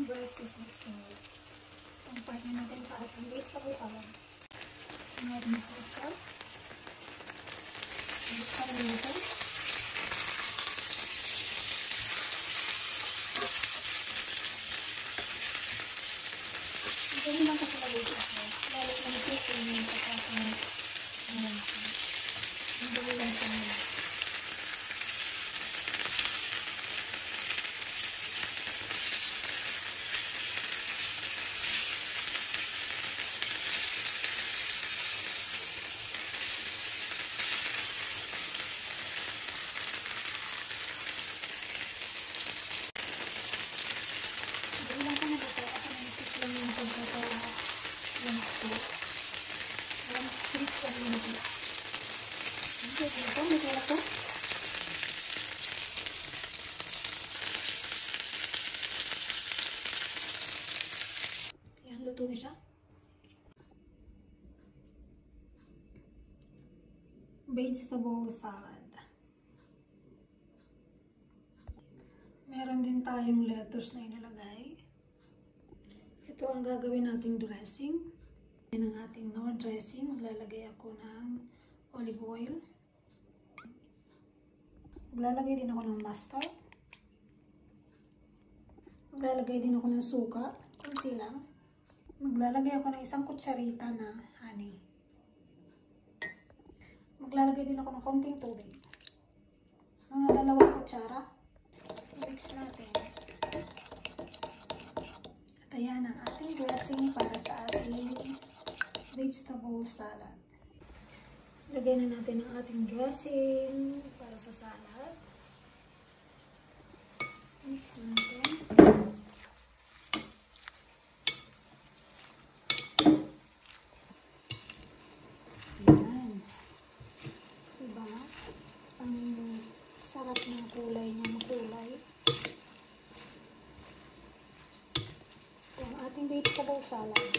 yung breast is mixing it. Ang partner natin sa ating vegetable salad. Ngayon na sa isa. Buksan natin. Hindi lang kasi lagay ito. Lalo na ito yung pagkakang hindi lang sa mga. Yan, luto na siya. Vegetable salad. Meron din tayong lettuce na inilagay. Ito ang gagawin nating dressing. Yan ang ating Knorr dressing. Maglalagay ako ng olive oil. Maglalagay din ako ng mustard. Maglalagay din ako ng suka. Kunti lang. Maglalagay ako ng isang kutsarita na honey. Maglalagay din ako ng konting tubig. Mga 2 kutsara. Mix natin. At ayan ang ating dressing para sa ating vegetable salad. Lagyan na natin ang ating dressing para sa salad. Mix natin. Ayan. Diba? Ang sarap ng kulay niya, makulay. Ito ang ating vegetable salad.